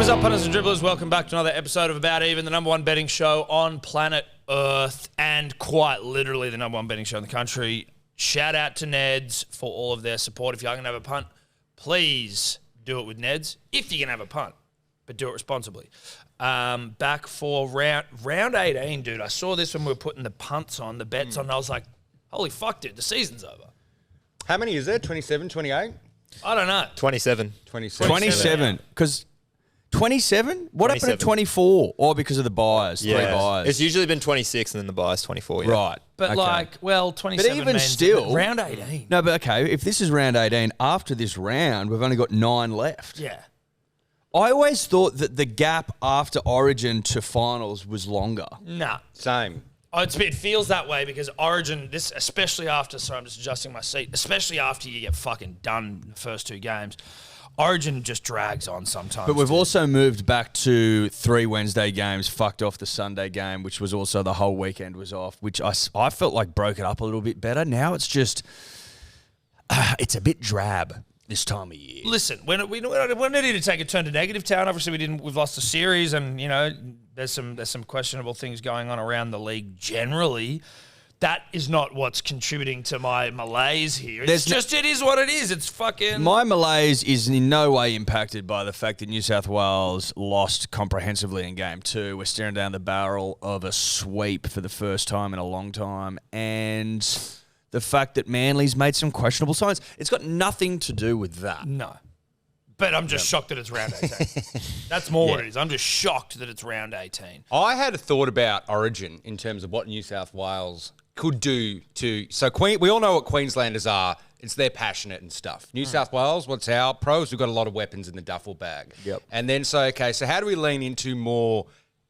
What is up, punters and dribblers? Welcome back to another episode of About Even, the number one betting show on planet Earth, and quite literally the number one betting show in the country. Shout out to Neds for all of their support. If you're going to have a punt, please do it with Neds. If you can have a punt, but do it responsibly. Back for round 18, dude. I saw this when we were putting the punts on, the bets on, and I was like, holy fuck, dude, the season's over. How many is there? 27, 28? I don't know. 27. 27. Because 27? What happened at 24? Or because of the buys? Yeah. 3 buys. It's usually been 26 and then the buys 24. Yeah. Right. But okay. 27 but even means still, round 18. No, but okay, if this is round 18, after this round, we've only got 9 left. Yeah. I always thought that the gap after Origin to finals was longer. Nah. Same. Oh, it feels that way because Origin, this especially after, sorry, I'm just adjusting my seat, especially after you get fucking done the first 2 games, Origin just drags on sometimes. But we've also moved back to 3 Wednesday games, fucked off the Sunday game, which was also the whole weekend was off, which I felt like broke it up a little bit better. Now it's just, it's a bit drab this time of year. Listen, we're not ready to take a turn to negative town. Obviously, we've lost the series, and you know there's some questionable things going on around the league generally. That is not what's contributing to my malaise here. It is what it is. It's fucking... My malaise is in no way impacted by the fact that New South Wales lost comprehensively in Game 2. We're staring down the barrel of a sweep for the first time in a long time. And the fact that Manly's made some questionable signs. It's got nothing to do with that. No. But I'm just shocked that it's round 18. That's more what it is. I'm just shocked that it's round 18. I had a thought about Origin in terms of what New South Wales could do to... So we all know what Queenslanders are. It's they're passionate and stuff. New South Wales, what's our pros? We've got a lot of weapons in the duffel bag. Yep. And then, so how do we lean into more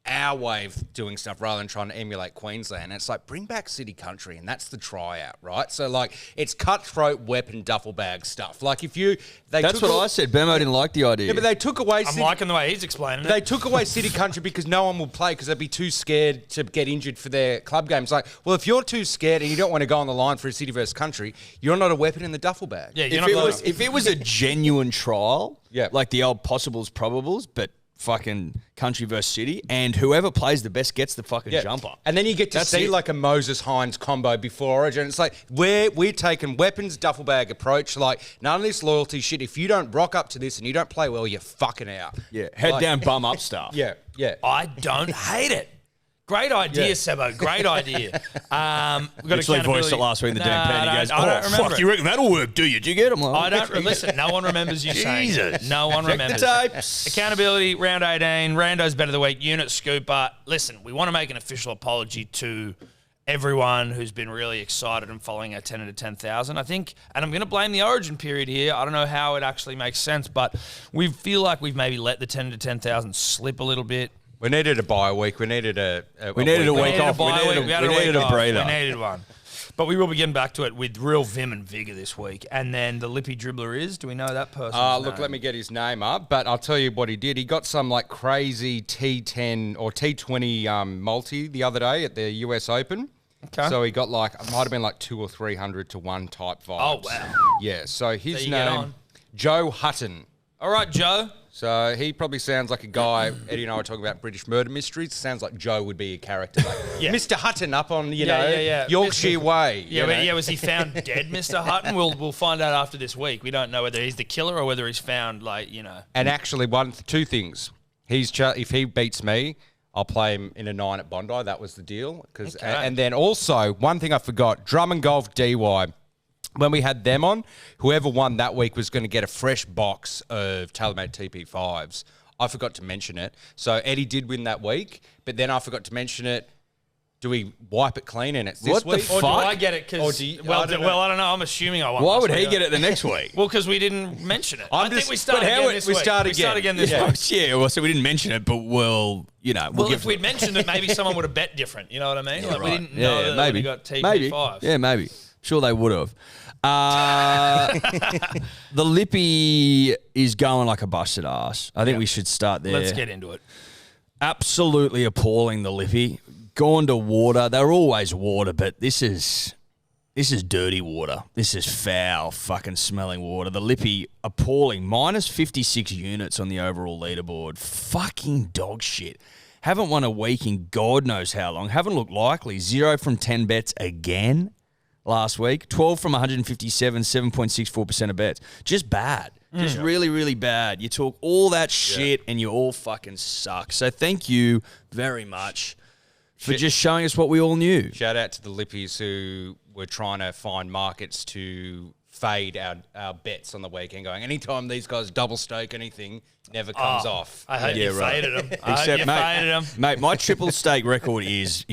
our way of doing stuff rather than trying to emulate Queensland? And it's like, bring back City Country, and that's the tryout, right? So, like, it's cutthroat weapon duffel bag stuff. Like, That's what I said. Bemo didn't like the idea. Yeah, but they took away... I'm liking the way he's explaining it. They took away City Country because no one will play because they'd be too scared to get injured for their club games. Like, well, if you're too scared and you don't want to go on the line for a City versus Country, you're not a weapon in the duffel bag. Yeah, if it was a genuine trial, like the old possibles, probables, but fucking Country versus City, and whoever plays the best gets the fucking jumper. And then you get to see like a Moses Hines combo before Origin. It's like we're taking weapons duffel bag approach. Like, none of this loyalty shit. If you don't rock up to this and you don't play well, you're fucking out. Yeah, head down, bum up stuff. Yeah. I don't hate it. Great idea, Sebo. Great idea. We've got Literally voiced it last week in the DMP, and he goes, I don't remember fuck, you reckon that'll work, do you? Do you get him? I don't... Listen, no one remembers you saying it. No one remembers. The tapes. Accountability, round 18, Randos bet of the week, unit scooper. Listen, we want to make an official apology to everyone who's been really excited and following our 10 into 10,000. I think, and I'm going to blame the Origin period here. I don't know how it actually makes sense, but we feel like we've maybe let the 10 into 10,000 slip a little bit. We needed a bye week. We needed a week off. We needed a breather. We needed one. But we will be getting back to it with real vim and vigour this week. And then the Lippy dribbler is, do we know that person? Look, let me get his name up. But I'll tell you what he did. He got some like crazy T10 or T20 multi the other day at the US Open. Okay. So he got like, it might have been like 200 or 300 to 1 type vibes. Oh, wow. Yeah, so his you get name, on. Joe Hutton. All right, Joe. So he probably sounds like a guy, Eddie and I were talking about British murder mysteries. Sounds like Joe would be a character. Like, Mr. Hutton up on, Yorkshire Way. Yeah, was he found dead, Mr. Hutton? We'll find out after this week. We don't know whether he's the killer or whether he's found, And actually, 2 things. If he beats me, I'll play him in a 9 at Bondi. That was the deal. And then also, one thing I forgot, Drum and Golf DY. When we had them on, whoever won that week was going to get a fresh box of tailor-made TP5s. I forgot to mention it. So Eddie did win that week, but then I forgot to mention it. Do we wipe it clean and it's this week? Or do I get it? I don't know. I'm assuming I won. Why would he get it the next week? Well, because we didn't mention it. I think we start again this week. We start again this week. Yeah, well, so we didn't mention it, but if we'd mentioned it, maybe someone would have bet different. You know what I mean? Yeah, we didn't know that we got TP5s. Yeah, maybe. Sure they would have. The Lippy is going like a busted ass. I think we should start there. Let's get into it. Absolutely appalling, the Lippy. Gone to water. They're always water, but this is This is dirty water. This is foul fucking smelling water. The Lippy, appalling. Minus 56 units on the overall leaderboard. Fucking dog shit. Haven't won a week in God knows how long. Haven't looked likely. 0 from 10 bets again last week. 12 from 157, 7.64% of bets. Just bad. Just really, really bad. You talk all that shit and you all fucking suck. So thank you very much for just showing us what we all knew. Shout out to the Lippies who were trying to find markets to fade our bets on the weekend, going, anytime these guys double stake anything, never comes off. I hope you faded them. Except, faded them. Mate, my triple stake record is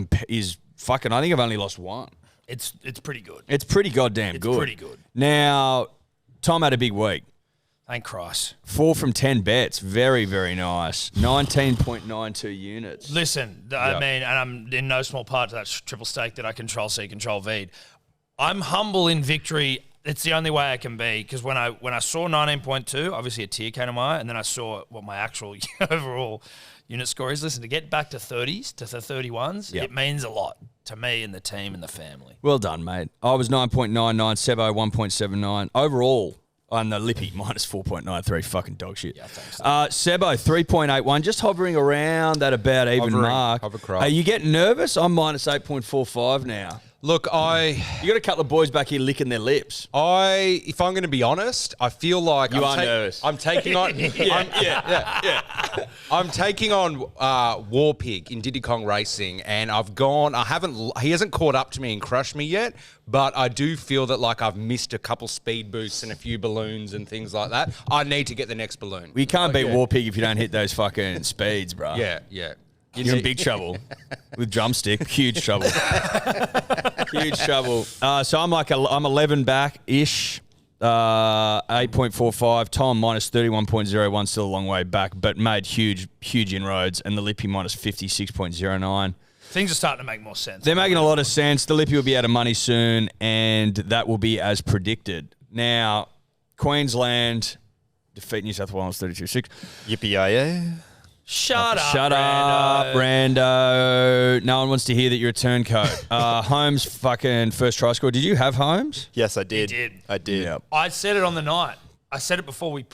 fucking, I think I've only lost one. It's pretty good. It's pretty goddamn good. It's pretty good. Now, Tom had a big week. Thank Christ. 4 from 10 bets. Very, very nice. 19.92 units. Listen, I mean, and I'm in no small part to that triple stake that I control C, control V. I'm humble in victory. It's the only way I can be, because when I saw 19.2, obviously a tear came to my eye, and then I saw what my actual overall unit score is. Listen, to get back to 30s, to the 31s, it means a lot to me and the team and the family. Well done, mate. I was 9.99, Sebo 1.79. Overall, on the Lippy, minus 4.93. Fucking dog shit. Yeah, thanks. Sebo, 3.81. Just hovering around that about even mark. Are you getting nervous? I'm minus 8.45 now. Look, you got a couple of boys back here licking their lips. If I'm going to be honest, I feel like you are nervous. I'm taking on. I'm taking on Warpig in Diddy Kong Racing, and he hasn't caught up to me and crushed me yet, but I do feel that like I've missed a couple speed boosts and a few balloons and things like that. I need to get the next balloon. Well, you can't beat Warpig if you don't hit those fucking speeds, bro. Yeah. You're in big trouble with drumstick. Huge trouble. Huge trouble. So I'm 11 back-ish. 8.45. Tom minus 31.01. Still a long way back, but made huge inroads. And the Lippy minus 56.09. Things are starting to make more sense. They're making a lot of sense. The Lippy will be out of money soon, and that will be as predicted. Now, Queensland defeat New South Wales 32-6. Yippee-yay. Shut up, Rando. No one wants to hear that you're a turncoat. Holmes' fucking first try score. Did you have Holmes? Yes, I did. You did. I did. Yep. I said it on the night. I said it before we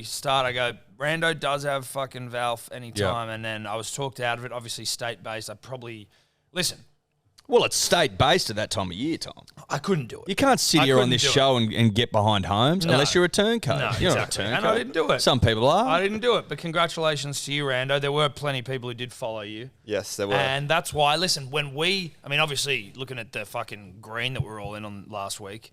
start. I go, Rando does have fucking Valve anytime, and then I was talked out of it. Obviously, state-based. Listen. Well, it's state-based at that time of year, Tom. I couldn't do it. You can't sit here on this show and get behind Holmes unless you're a turncoat. No, you're exactly. not a turncoat. And I didn't do it. Some people are. I didn't do it, but congratulations to you, Rando. There were plenty of people who did follow you. Yes, there were. And that's why, listen, obviously, looking at the fucking green that we were all in on last week,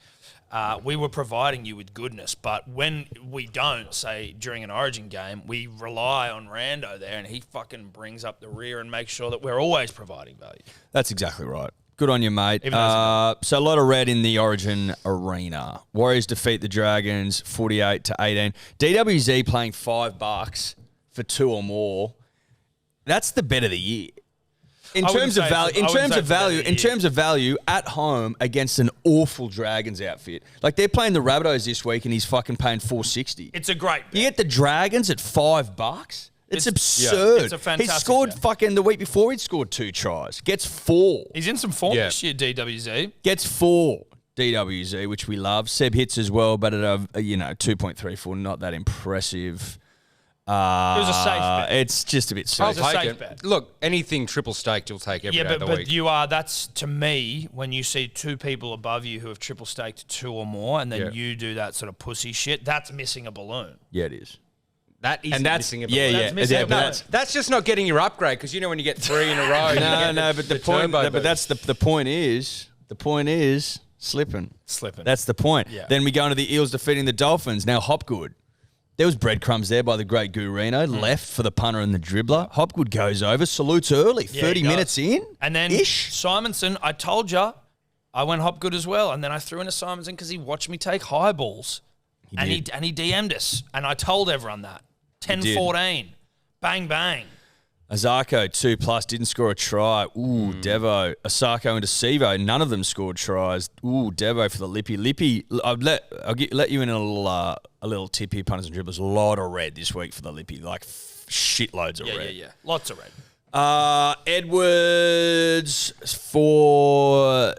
we were providing you with goodness. But when we don't, say, during an Origin game, we rely on Rando there, and he fucking brings up the rear and makes sure that we're always providing value. That's exactly right. Good on you, mate. So a lot of red in the Origin arena. Warriors defeat the Dragons 48-18. DWZ playing $5 for 2 or more. That's the bet of the year. In terms of value, at home against an awful Dragons outfit. Like, they're playing the Rabbitohs this week and he's fucking paying $4.60. It's a great bet. You get the Dragons at $5. It's absurd. Yeah, it's a fantastic He scored bet. fucking the week before. He'd scored 2 tries. Gets 4. He's in some form this year, DWZ. Gets 4. DWZ, which we love. Seb hits as well, but at a 2.34, not that impressive. It was a safe bet. It's just a bit safe. It was a safe bet. Look, anything triple staked, you'll take every day of the week. But that's to me, when you see 2 people above you who have triple staked 2 or more, and then you do that sort of pussy shit, that's missing a balloon. Yeah, it is. That is missing a balloon. That's just not getting your upgrade, because when you get 3 in a row. But the point is slipping. That's the point. Yeah. Then we go into the Eels defeating the Dolphins. Now Hopgood. There was breadcrumbs there by the great Gurino. Left for the punter and the dribbler. Hopgood goes over, salutes early, 30 minutes in. And then Simonson, I told you, I went Hopgood as well. And then I threw in a Simonson because he watched me take high balls. He DM'd us. And I told everyone that. 10-14. Bang, bang. Azarko, 2+, didn't score a try. Ooh, Devo. Asako and Acevo, none of them scored tries. Ooh, Devo for the Lippy. Lippy, I'll let you in a little tip here, punters and dribblers. A lot of red this week for the Lippy, like shitloads of red. Lots of red. Edwards for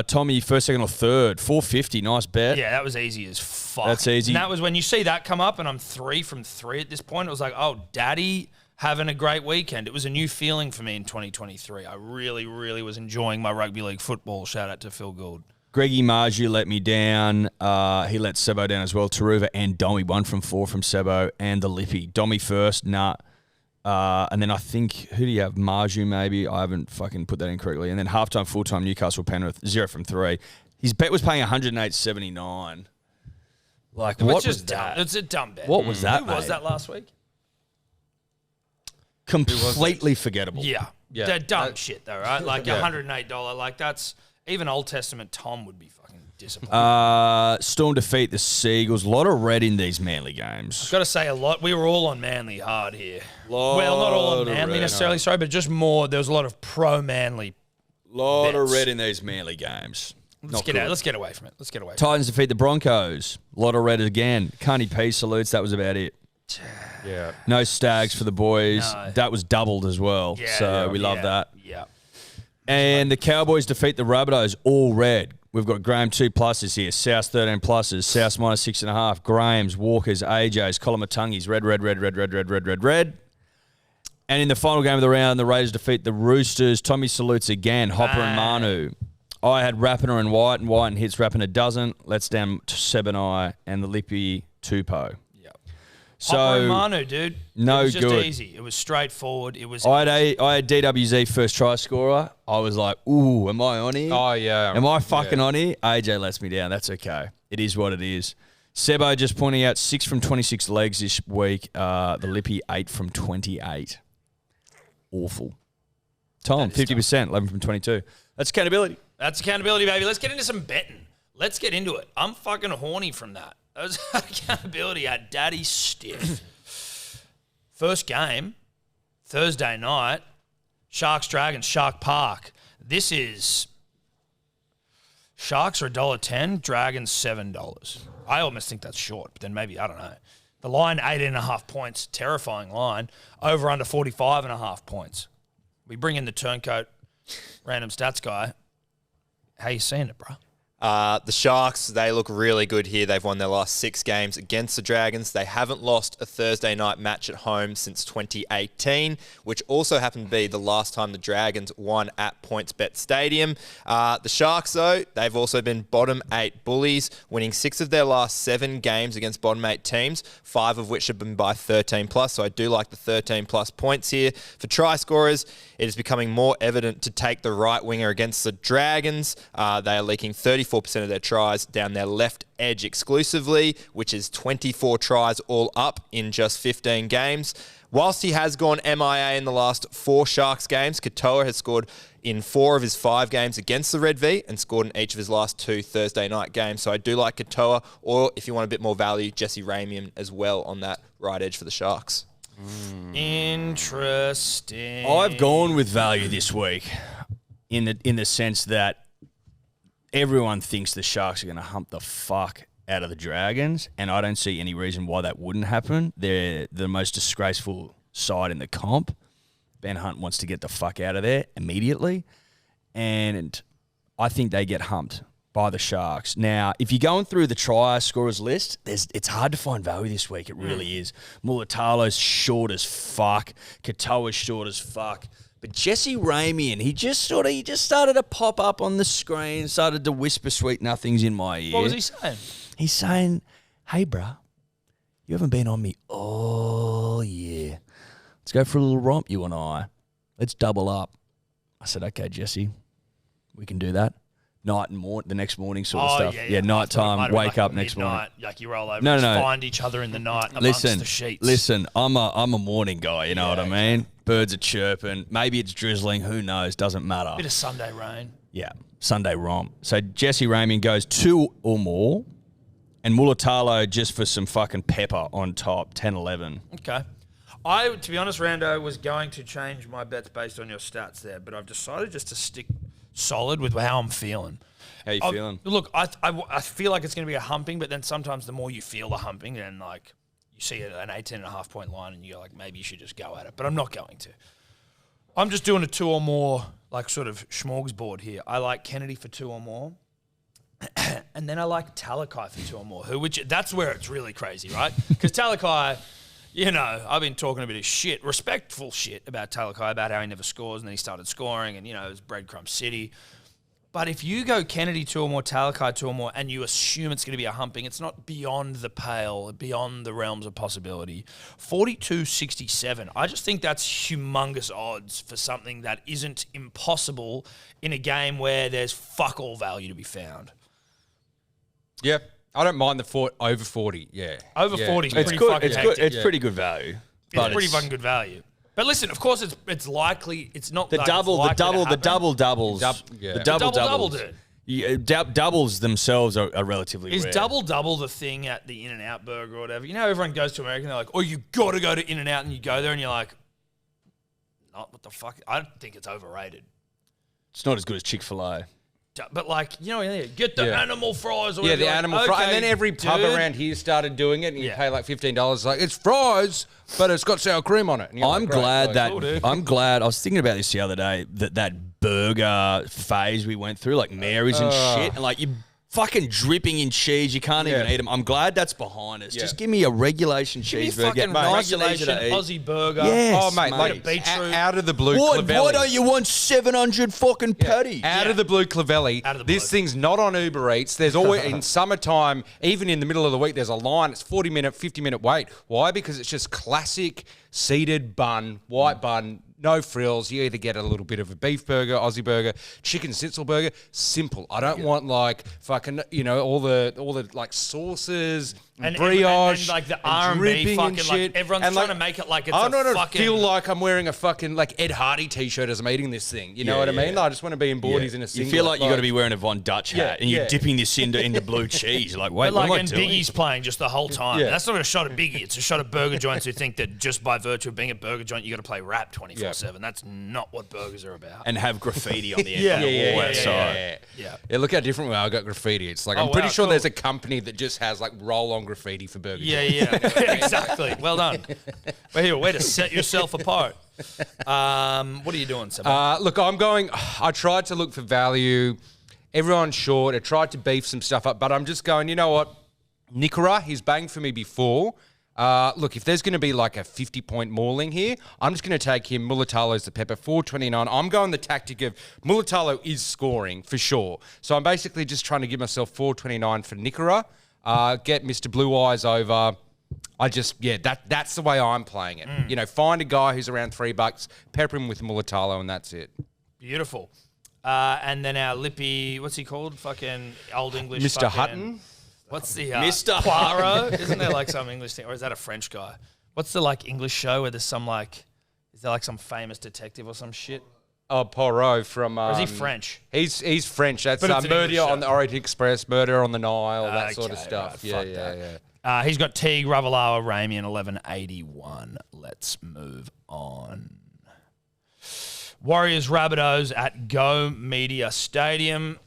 Tommy, first, second, or third. 450, nice bet. Yeah, that was easy as fuck. That's easy. And that was when you see that come up and I'm 3 from 3 at this point. It was like, oh, daddy having a great weekend. It was a new feeling for me in 2023. I really, really was enjoying my rugby league football. Shout out to Phil Gould. Greggy Marju let me down. He let Sebo down as well. Taruva and Domi, 1 from 4 from Sebo and the Lippy. Domi first, nah. And then I think, who do you have? Marju maybe? I haven't fucking put that in correctly. And then halftime, full-time, Newcastle, Penrith, 0 from 3. His bet was paying 108.79. Like, what was that? It's a dumb bet. What was that, Who was mate? that last week? Completely forgettable. Yeah. Yeah. They're dumb shit, though, right? Like $108. Like, that's... Even Old Testament Tom would be fucking disappointed. Storm defeat the Seagulls. A lot of red in these Manly games. Got to say a lot. We were all on Manly hard here. Well, not all on Manly necessarily, sorry, but just more. There was a lot of pro-Manly. Lot of bets. red in these Manly games. Let's get away from it. Titans defeat the Broncos. A lot of red again. Carney P salutes. That was about it. Yeah. No Stags for the boys. No. That was doubled as well. Yeah, so we love that. Yeah. And the Cowboys defeat the Rabbitohs. All red. We've got Graham 2 pluses here. South 13 pluses. South minus 6.5. Graham's, Walker's, AJ's, Colomatungis. Red. And in the final game of the round, the Raiders defeat the Roosters. Tommy salutes again. Hopper and Manu. I had Rapiner and White and hits. Rapiner doesn't. Lets down to Seb and I. And the Lippy Tupo. Yep. So, Hopper and Manu, dude. No it was just good. easy. It was straightforward. It was. I had DWZ first try scorer. I was like, ooh, am I on here? Oh, yeah. Am I fucking on here? AJ lets me down. That's okay. It is what it is. Sebo just pointing out 6 from 26 legs this week. The Lippy 8 from 28. Awful. Tom, 50%, 11 from 22. That's accountability. That's accountability, baby. Let's get into some betting. Let's get into it. I'm fucking horny from that. That was accountability at Daddy Stiff. First game, Thursday night, Sharks Dragons, Shark Park. This is Sharks are $1.10, Dragons $7. I almost think that's short, but then maybe, I don't know. The line, 18.5 points, terrifying line. Over under 45.5 points. We bring in the turncoat, random stats guy. How you seeing it, bro? The Sharks, they look really good here. They've won their last 6 games against the Dragons. They haven't lost a Thursday night match at home since 2018, which also happened to be the last time the Dragons won at PointsBet Stadium. The Sharks, though, they've also been bottom 8 bullies, winning 6 of their last 7 games against bottom 8 teams, 5 of which have been by 13 plus. So I do like the 13 plus points here. For try scorers, it is becoming more evident to take the right winger against the Dragons. They are leaking 34% of their tries down their left edge exclusively, which is 24 tries all up in just 15 games. Whilst he has gone MIA in the last 4 Sharks games, Katoa has scored in 4 of his 5 games against the Red V and scored in each of his last 2 Thursday night games. So I do like Katoa, or if you want a bit more value, Jesse Ramian as well on that right edge for the Sharks. Interesting. I've gone with value this week in the sense that everyone thinks the Sharks are going to hump the fuck out of the Dragons, and I don't see any reason why that wouldn't happen. They're the most disgraceful side in the comp. Ben Hunt wants to get the fuck out of there immediately, and I think they get humped by the Sharks. Now, if you're going through the try scorers list, it's hard to find value this week. It really is. Mulatalo's short as fuck. Katoa's short as fuck. But Jesse Ramian, he just started to pop up on the screen, started to whisper sweet nothings in my ear. What was he saying? He's saying, hey, bruh, you haven't been on me all year. Let's go for a little romp, you and I. Let's double up. I said, okay, Jesse, we can do that. Night and the next morning sort of stuff. Yeah, nighttime, wake up next morning. Like you roll over No. find each other in the night amongst the sheets. Listen, I'm a morning guy, you know what I mean? Birds are chirping. Maybe it's drizzling. Who knows? Doesn't matter. Bit of Sunday rain. Yeah, Sunday romp. So Jesse Ramian goes 2 or more, and Mulatalo just for some fucking pepper on top, 10-11. Okay. To be honest, Rando, was going to change my bets based on your stats there, but I've decided just to stick solid with how I'm feeling. How you feeling? Look, I feel like it's going to be a humping, but then sometimes the more you feel the humping, then like you see an 18.5 point line and you're like, maybe you should just go at it. But I'm not going to. I'm just doing a 2 or more, like sort of smorgasbord here. I like Kennedy for 2 or more. And then I like Talakai for 2 or more. That's where it's really crazy, right? Because Talakai, I've been talking a bit of shit, respectful shit about Talakai, about how he never scores and then he started scoring and, it was breadcrumb city. But if you go Kennedy 2 or more, Talakai 2 or more, and you assume it's going to be a humping, it's not beyond the pale, beyond the realms of possibility. 42.67. I just think that's humongous odds for something that isn't impossible in a game where there's fuck all value to be found. Yeah. I don't mind the over 40. Yeah. Over 40 is It's pretty good. fucking It's hectic. good. It's pretty good value. It's pretty fucking good value. But listen, of course, it's likely. It's not The like double doubles. The double doubles. did. Yeah, doubles themselves are relatively Is rare. double the thing at the In-N-Out burger or whatever? Everyone goes to America and they're like, oh, you got to go to In-N-Out, and you go there and you're like, not what the fuck? I think it's overrated. It's not as good as Chick-fil-A. But get the animal fries. Or Yeah, whatever. the animal fries. And then every pub around here started doing it, and you pay like $15. Like, it's fries, but it's got sour cream on it. I'm glad I was thinking about this the other day, that burger phase we went through, like Mary's and shit, and like you fucking dripping in cheese, you can't even eat them. I'm glad that's behind us. Just give me a regulation cheeseburger. Fucking Nice and easy regulation to eat. Aussie burger. Yes, Oh, mate, like beetroot. out of the blue Why Clavelli. don't you want 700 fucking patties? Out of the blue Clavelli. Out of the blue. This thing's not on Uber Eats. There's always, in summertime, even in the middle of the week, there's a line. It's 40-minute, 50-minute wait. Why? Because it's just classic seeded bun, white bun, no frills. You either get a little bit of a beef burger, Aussie burger, chicken schnitzel burger. Simple. I don't want like fucking, all the like sauces and brioche and like the R&B fucking shit. like everyone's And, trying to make it like it's I don't fucking feel like I'm wearing a fucking like Ed Hardy t-shirt as I'm eating this thing. You know what I mean? I just want to be in boardies in a You singlet. feel like you got to be wearing a Von Dutch hat and you're yeah. dipping this into blue cheese. You're like, wait, But what am I and doing? Biggie's playing just the whole time. Yeah. That's not a shot at Biggie. It's a shot at burger joints who think that just by virtue of being a burger joint, you got to play rap 24/7. That's not what burgers are about. And have graffiti on the end Yeah. of the wall outside. Yeah. Look how different we are. I got graffiti. It's like, Oh, I'm pretty wow, sure cool. there's a company that just has like roll-on graffiti for burgers. Yeah. Exactly. Well done. But here, way to set yourself apart. What are you doing, Seb? Look, I tried to look for value. Everyone's short. I tried to beef some stuff up, but I'm just going, you know what? Nikora, he's banged for me before. Look, if there's going to be like a 50-point mauling here, I'm just going to take him. Mulatalo's the pepper, 429. I'm going the tactic of Mulatalo is scoring for sure. So I'm basically just trying to give myself 429 for Nikora. Get Mr. Blue Eyes over. That's the way I'm playing it. Find a guy who's around $3, pepper him with Mulatalo, and that's it. Beautiful. And then our Lippy, what's he called? Fucking Old English. Mr. Hutton? What's the Mr. Poirot? Isn't there like some English thing, or is that a French guy? What's the like English show where there's some like, is there like some famous detective or some shit? Oh, Poirot from... Or is he French? He's French. That's But it's an English Murder on show. the Orient Express, Murder on the Nile, that sort of Okay, stuff. right, fuck that. He's got Teague, Ravalawa, Ramian, 1181. Let's move on. Warriors Rabbitohs at Go Media Stadium.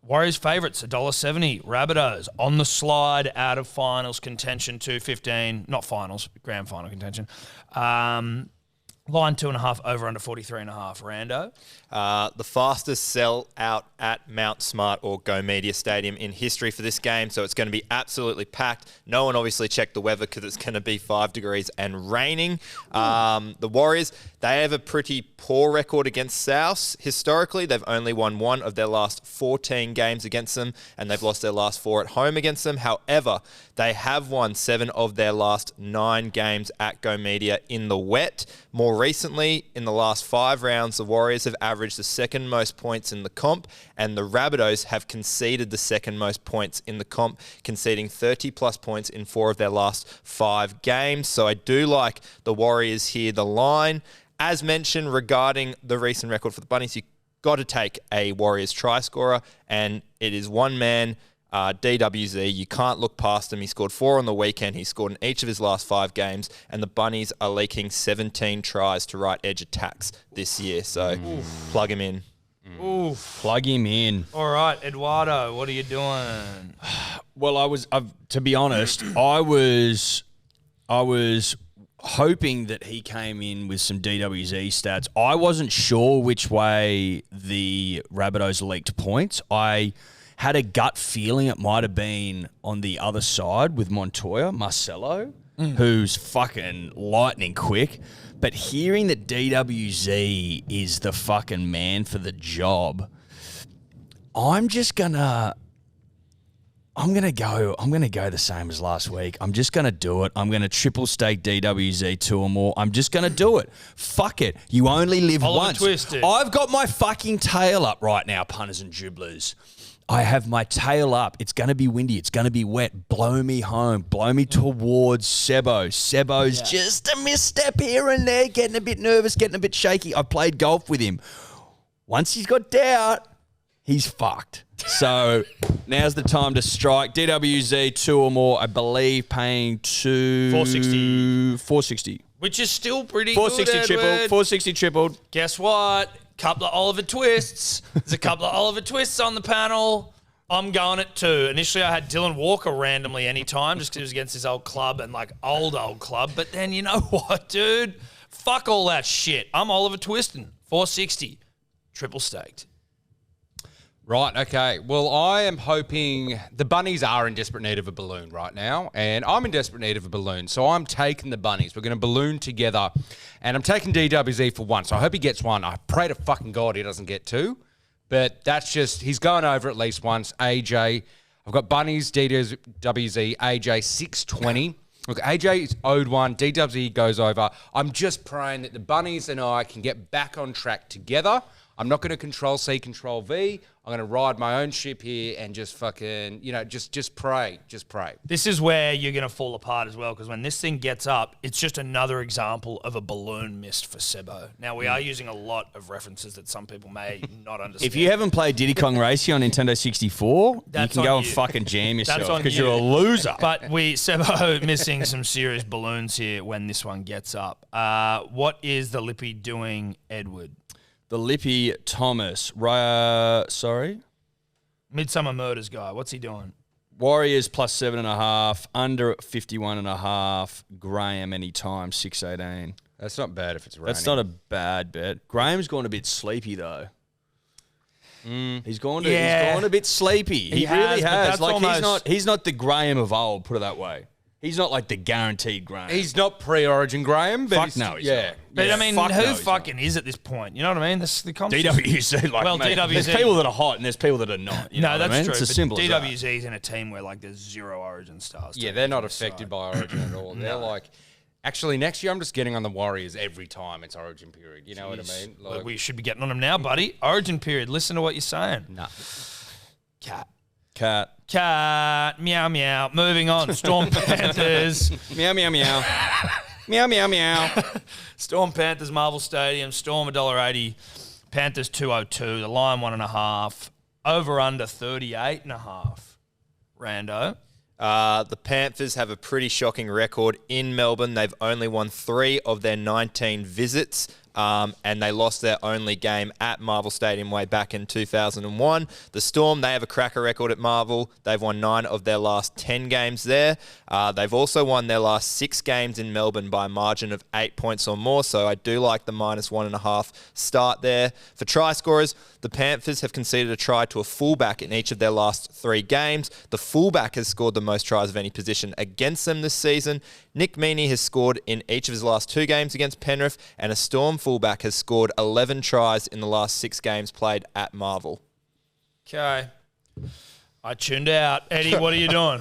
Warriors favourites, $1.70. Rabbitohs on the slide out of finals contention, 215. Not finals, grand final contention. Line 2.5, over under 43.5. Rando. The fastest sell out at Mount Smart or Go Media Stadium in history for this game, so it's going to be absolutely packed. No one obviously checked the weather because it's going to be 5 degrees and raining. The Warriors, they have a pretty poor record against South. Historically, they've only won 1 of their last 14 games against them, and they've lost their last 4 at home against them. However, they have won 7 of their last 9 games at Go Media in the wet. More recently, in the last 5 rounds, the Warriors have averaged the second most points in the comp, and the Rabbitohs have conceded the second most points in the comp, conceding 30-plus points in 4 of their last 5 games. So I do like the Warriors here. The line, as mentioned regarding the recent record for the Bunnies, you've got to take a Warriors try scorer, and it is one man, DWZ. You can't look past him. He scored 4 on the weekend. He scored in each of his last 5 games, and the Bunnies are leaking 17 tries to right edge attacks this year. So plug him in. Oof. Plug him in. All right, Eduardo, what are you doing? Well, to be honest, I was hoping that he came in with some DWZ stats. I wasn't sure which way the Rabbitohs leaked points. I had a gut feeling it might have been on the other side with Montoya, Marcelo, who's fucking lightning quick. But hearing that DWZ is the fucking man for the job, I'm gonna go the same as last week. I'm just gonna do it. I'm gonna triple stake DWZ 2 or more. I'm just gonna do it. Fuck it. You only live once. Twist, dude. I've got my fucking tail up right now, punters and dribblers. I have my tail up. It's going to be windy. It's going to be wet. Blow me home. Blow me towards Sebo. Sebo's just a misstep here and there, getting a bit nervous, getting a bit shaky. I played golf with him. Once he's got doubt, he's fucked. So now's the time to strike. DWZ 2 or more, I believe, paying to 460. Which is still pretty 460 good, tripled. Edward. 460 tripled. Guess what? Couple of Oliver twists. There's a couple of Oliver twists on the panel. I'm going at 2. Initially, I had Dylan Walker randomly anytime just because he was against his old club and like old club. But then you know what, dude? Fuck all that shit. I'm Oliver twisting. 460. Triple staked. Right, okay. Well, I am hoping the Bunnies are in desperate need of a balloon right now, and I'm in desperate need of a balloon, so I'm taking the Bunnies. We're going to balloon together, and I'm taking DWZ for 1, so I hope he gets 1. I pray to fucking God he doesn't get 2, but that's just, he's going over at least once. AJ, I've got Bunnies, DWZ, AJ, 620. Look, AJ is owed 1, DWZ goes over. I'm just praying that the Bunnies and I can get back on track together. I'm not going to control C, control V. I'm going to ride my own ship here and just fucking, just pray. Just pray. This is where you're going to fall apart as well, because when this thing gets up, it's just another example of a balloon missed for Sebo. Now, we are using a lot of references that some people may not understand. If you haven't played Diddy Kong Racing on Nintendo 64, That's you can on go and you. fucking jam That's yourself on because you. you're a loser. But Sebo missing some serious balloons here when this one gets up. What is the Lippy doing, Edward? The Lippy Thomas, Midsummer Murders guy. What's he doing? Warriors plus 7.5, under at 51.5. Graham anytime 618. That's not bad if it's raining. That's not a bad bet. Graham's gone a bit sleepy though. He's gone a bit sleepy. He really has. Like he's not the Graham of old. Put it that way. He's not like the guaranteed Graham. He's not pre-Origin Graham, but Fuck no, he's not. But Yeah, I mean, fuck no, who he's fucking is at this point? You know what I mean? The conversation. DWZ, like, Well, mate, DWZ there's people that are hot and there's people that are not. You know No, what I that's mean? true. It's as but simple as that. DWZ is in a team where like there's 0 Origin stars. yeah, they're not affected by Origin at all. They're like, actually, next year I'm just getting on the Warriors every time it's Origin period. You know what I mean? Well, we should be getting on them now, buddy. Origin period. Listen to what you're saying. Nah. Cat. Meow, meow. Moving on. Storm Panthers. Meow, meow, meow. Meow, meow, meow. Storm Panthers, Marvel Stadium. Storm $1.80. Panthers 202. The line 1.5. Over under 38.5. Rando. The Panthers have a pretty shocking record in Melbourne. They've only won 3 of their 19 visits. And they lost their only game at Marvel Stadium way back in 2001. The Storm, they have a cracker record at Marvel. They've won 9 of their last 10 games there. They've also won their last 6 games in Melbourne by a margin of 8 points or more, so I do like the -1.5 start there. For try scorers, the Panthers have conceded a try to a fullback in each of their last 3 games. The fullback has scored the most tries of any position against them this season. Nick Meaney has scored in each of his last 2 games against Penrith, and a Storm fullback has scored 11 tries in the last 6 games played at Marvel. Okay. I tuned out. Eddie, what are you doing?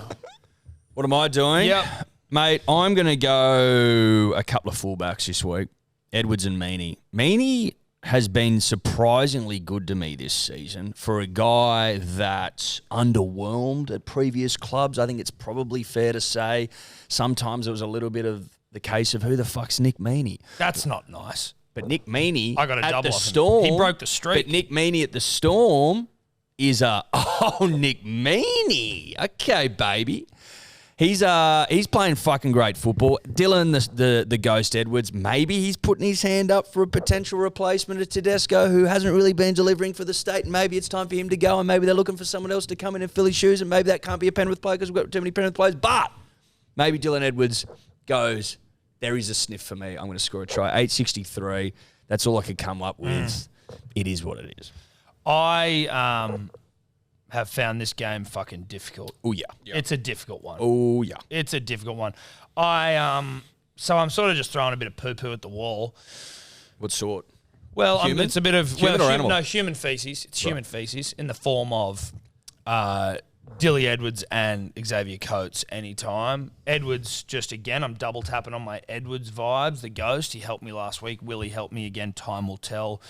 What am I doing? Yep. Mate, I'm going to go a couple of fullbacks this week. Edwards and Meaney. Meaney has been surprisingly good to me this season. For a guy that's underwhelmed at previous clubs, I think it's probably fair to say sometimes it was a little bit of the case of who the fuck's Nick Meaney. That's not nice. But Nick Meaney I got a at double the off him. Storm. He broke the streak. But Nick Meaney at the Storm is Nick Meaney. Okay, baby. He's playing fucking great football. Dylan, the Ghost Edwards, maybe he's putting his hand up for a potential replacement of Tedesco, who hasn't really been delivering for the state, and maybe it's time for him to go, and maybe they're looking for someone else to come in and fill his shoes, and maybe that can't be a Penrith player because we've got too many Penrith players, but maybe Dylan Edwards goes there is a sniff for me. I'm going to score a try. 863. That's all I could come up with. It is what it is. I have found this game fucking difficult. Oh, yeah. It's a difficult one. Oh, yeah. It's a difficult one. So I'm sort of just throwing a bit of poo-poo at the wall. What sort? Well, it's a bit of Human or animal? No, human feces. It's human feces in the form of Dilly Edwards and Xavier Coates anytime. Edwards, just again, I'm double tapping on my Edwards vibes. The ghost, he helped me last week. Willie helped me again. Time will tell.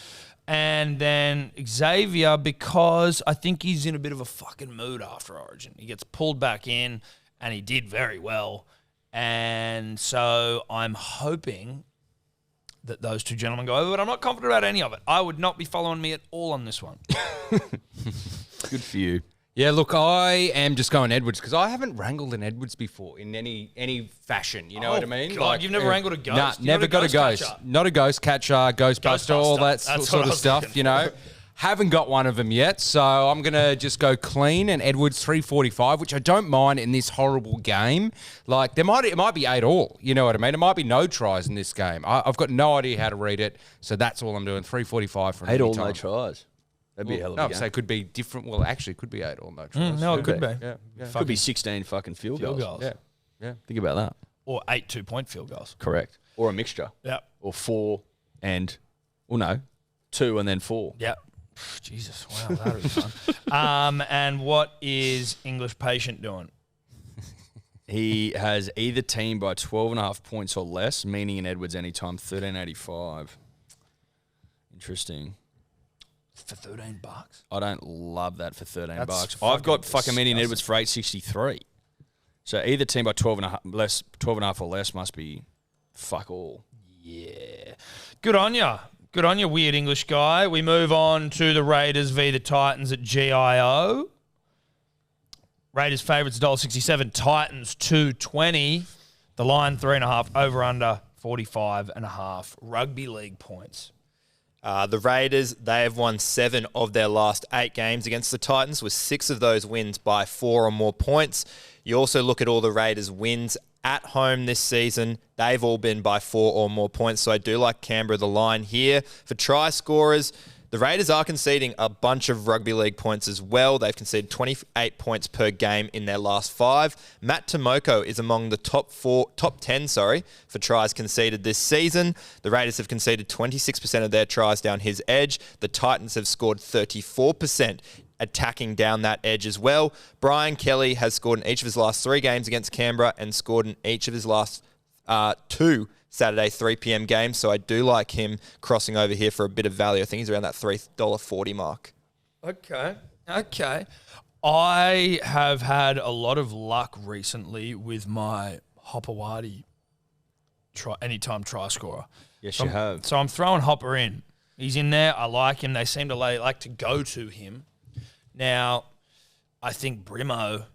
And then Xavier, because I think he's in a bit of a fucking mood after Origin. He gets pulled back in, and he did very well. And so I'm hoping that those two gentlemen go over, but I'm not confident about any of it. I would not be following me at all on this one. Good for you. Yeah, look, I am just going Edwards because I haven't wrangled an Edwards before in any fashion. You know what I mean? God, you've never wrangled a ghost? Nah, never got a ghost. Catcher? Not a ghost catcher, ghostbuster, all that That's sort what I of was stuff, looking you know? Haven't got one of them yet, so I'm going to just go clean and Edwards 345, which I don't mind in this horrible game. Like, it might be 8-all, you know what I mean? It might be no tries in this game. I've got no idea how to read it, so that's all I'm doing, 345 from 8-all, any no time. tries. That'd be a hell of a game. So it could be different. Well, actually, it could be 8-all, no tries. No, it could be. Yeah. Could be 16 fucking field goals. Yeah. Think about that. Or 8 2-point field goals. Correct. Or a mixture. Yeah. Or 4 and, well, no, 2 and then 4. Yeah. Jesus, wow, that was fun. And what is English Patient doing? He has either team by 12.5 points or less, meaning in Edwards anytime, 1385. Interesting. For $13. I don't love that for $13. That's I've got fucking disgusting. meaning Edwards for 863. So either team by 12.5 or less must be fuck all. Yeah. Good on ya. Good on you, weird English guy. We move on to the Raiders v. the Titans at GIO. Raiders favourites $1.67. Titans $2.20. The line 3.5. Over under 45.5. Rugby league points. The Raiders, they have won 7 of their last 8 games against the Titans, with 6 of those wins by 4 or more points. You also look at all the Raiders' wins at home this season. They've all been by 4 or more points, so I do like Canberra the line here. For try scorers, the Raiders are conceding a bunch of rugby league points as well. They've conceded 28 points per game in their last 5. Matt Tomoko is among the top 10 for tries conceded this season. The Raiders have conceded 26% of their tries down his edge. The Titans have scored 34% attacking down that edge as well. Brian Kelly has scored in each of his last 3 games against Canberra and scored in each of his last 2 Saturday 3 p.m. games, so I do like him crossing over here for a bit of value. I think he's around that $3.40 mark. Okay. I have had a lot of luck recently with my Hopperwadi anytime try scorer. Yes, you have. So I'm throwing Hopper in. He's in there. I like him. They seem to like to go to him. Now, I think Brimo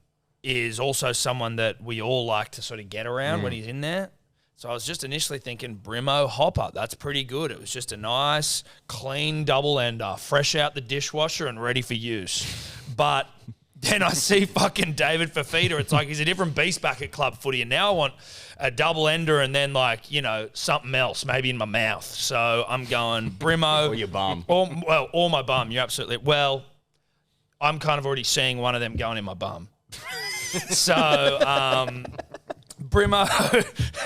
is also someone that we all like to sort of get around when he's in there. So I was just initially thinking Brimo Hopper. That's pretty good. It was just a nice, clean double ender, fresh out the dishwasher and ready for use. But then I see fucking David Fafita. It's like he's a different beast back at club footy. And now I want a double ender and then something else, maybe in my mouth. So I'm going Brimo. Or your bum. Or my bum. You're absolutely... Well, I'm kind of already seeing one of them going in my bum. So... Brimo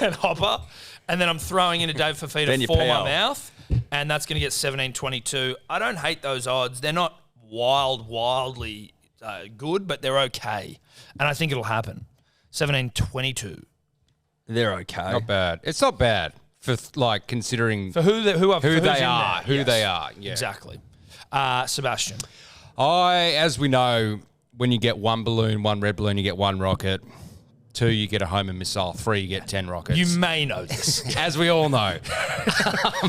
and Hopper, and then I'm throwing in a Dave Fafita for my mouth, and that's going to get 17.22. I don't hate those odds. They're not wildly good, but they're okay, and I think it'll happen. 17.22. They're okay. Not bad. It's not bad for considering For who they are. Yeah. Exactly. Sebastian. As we know, when you get 1 balloon, 1 red balloon, you get 1 rocket. 2, you get a Homer missile. 3, you get 10 rockets. You may know this. As we all know.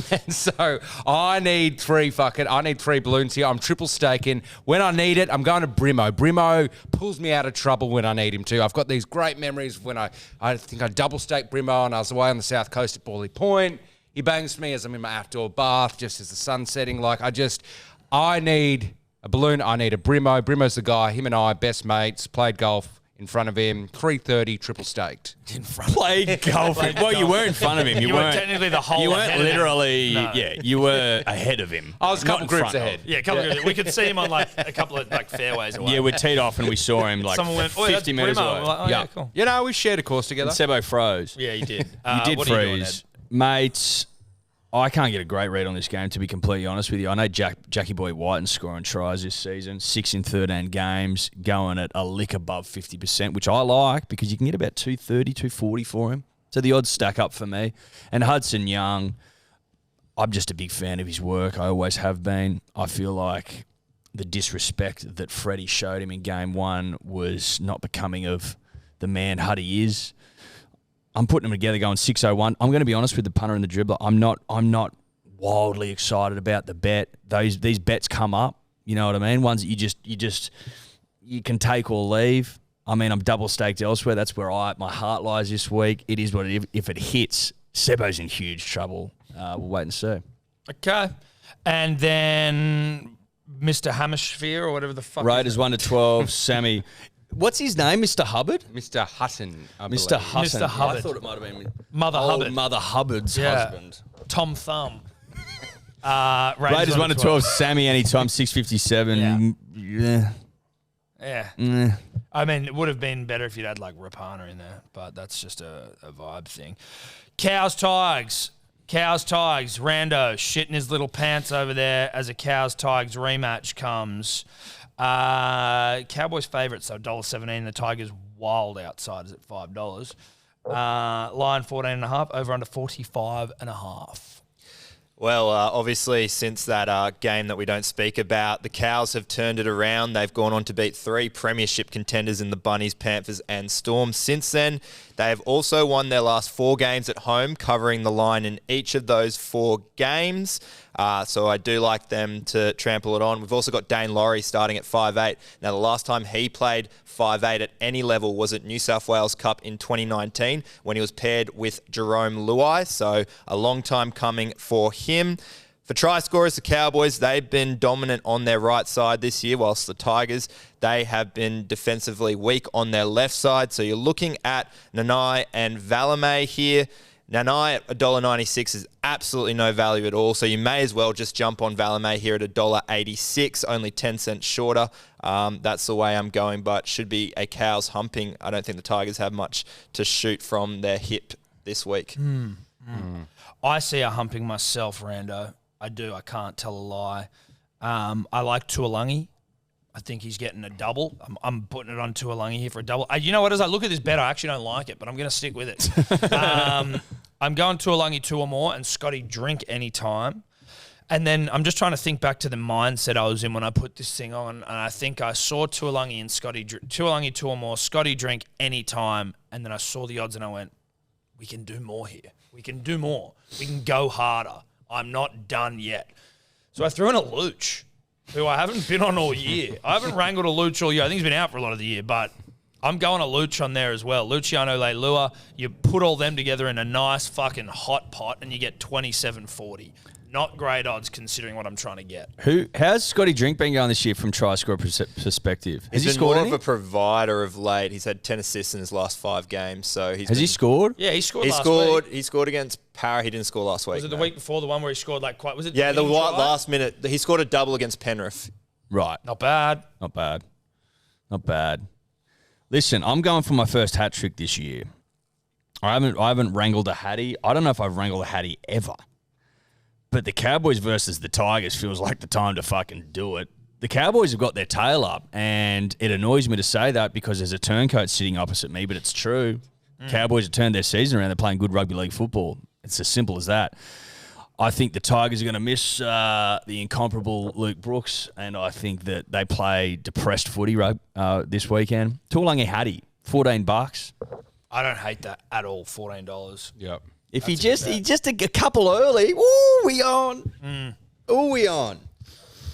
And so I need 3 balloons here. I'm triple staking. When I need it, I'm going to Brimo. Brimo pulls me out of trouble when I need him to. I've got these great memories when I think I double staked Brimo and I was away on the south coast at Borley Point. He bangs me as I'm in my outdoor bath, just as the sun's setting. I need a balloon. I need a Brimo. Brimo's the guy. Him and I, best mates, played golf in front of him, 3:30, triple staked. In front of Played golf. Well, you were in front of him. You weren't technically the whole. You weren't ahead of him. literally. No. Yeah, you were ahead of him. I was a Not couple in groups front of. ahead. Yeah, a couple of we could see him on like a couple of like fairways away. Yeah, we teed off and we saw him like Someone went, 50 metres Brimo. away. We're like, oh, yeah, cool. You know, we shared a course together. And Sebo froze. Yeah, you did. You did what are you doing, freeze. Ed? Mates, I can't get a great read on this game, to be completely honest with you. I know Jackie Boy Whiten's scoring tries this season, 6 in 13 games, going at a lick above 50%, which I like because you can get about 230, 240 for him. So the odds stack up for me. And Hudson Young, I'm just a big fan of his work. I always have been. I feel like the disrespect that Freddie showed him in game 1 was not becoming of the man Huddy is. I'm putting them together going 6-0-1. I'm going to be honest with the punter and the dribbler. I'm not wildly excited about the bet. These bets come up. You know what I mean? Ones that you can take or leave. I mean, I'm double staked elsewhere. That's where my heart lies this week. It is what it is. If it hits, Sebo's in huge trouble. We'll wait and see. Okay, and then Mr. Hamisphere or whatever the fuck. Raiders 1-12. Sammy. What's his name? Mr. Hubbard? Mr. Hutton. Mr. Hutton. Mr. Hubbard. I thought it might have been Mother old Hubbard. Mother Hubbard's husband. Tom Thumb. Raiders 1-12. Sammy anytime 6:57. Yeah. I mean, it would have been better if you'd had like Rapana in there, but that's just a vibe thing. Cows Tigers. Randos shitting his little pants over there as a Cows Tigers rematch comes. Cowboys favourites, so $1.17. The Tigers wild outsiders at $5. Line 14.5, over under 45.5. Well, obviously, since that game that we don't speak about, the Cows have turned it around. They've gone on to beat 3 premiership contenders in the Bunnies, Panthers and Storm. Since then, they have also won their last 4 games at home, covering the line in each of those 4 games. So I do like them to trample it on. We've also got Dane Laurie starting at 5'8". Now, the last time he played 5'8" at any level was at New South Wales Cup in 2019 when he was paired with Jerome Luai. So a long time coming for him. For try scorers, the Cowboys, they've been dominant on their right side this year, whilst the Tigers, they have been defensively weak on their left side. So you're looking at Nanai and Valame here. Nanai at $1.96 is absolutely no value at all, so you may as well just jump on Valame here at $1.86, only 10 cents shorter. That's the way I'm going, but should be a Cows humping. I don't think the Tigers have much to shoot from their hip this week. I see a humping myself, Rando. I do. I can't tell a lie. I like Tuolungi. I think he's getting a double. I'm putting it on Tuolungi here for a double. You know what? As I look at this bet, I actually don't like it, but I'm going to stick with it. I'm going Tuolungi 2 or more and Scotty Drink anytime. And then I'm just trying to think back to the mindset I was in when I put this thing on, and I think I saw Tuolungi and Tuolungi 2 or more, Scotty Drink anytime, and then I saw the odds and I went, we can do more here. We can do more. We can go harder. I'm not done yet. So I threw in a Luch, who I haven't been on all year. I haven't wrangled a Luch all year. I think he's been out for a lot of the year, but I'm going a Luch on there as well. Luciano Leilua, you put all them together in a nice fucking hot pot and you get 27.40. Not great odds considering what I'm trying to get. How's Scotty Drink been going this year from try score perspective? Has he He's been scored more any? of a provider of late. He's had 10 assists in his last 5 games. So Has he scored? Yeah, he scored last week. He scored against Para. He didn't score last week. Was it the week before, the one where he scored like quite... Was it? Yeah, the winning try? last minute. He scored a double against Penrith. Right. Not bad. Not bad. Not bad. Listen, I'm going for my first hat trick this year. I haven't wrangled a Hattie. I don't know if I've wrangled a Hattie ever. But the Cowboys versus the Tigers feels like the time to fucking do it. The Cowboys have got their tail up, and it annoys me to say that because there's a turncoat sitting opposite me, but it's true. Cowboys have turned their season around. They're playing good rugby league football. It's as simple as that. I think the Tigers are going to miss the incomparable Luke Brooks, and I think that they play depressed footy this weekend. Tuolungi Hattie, $14. I don't hate that at all, $14. Yep. If he just a couple early, ooh, we on. Ooh, we on.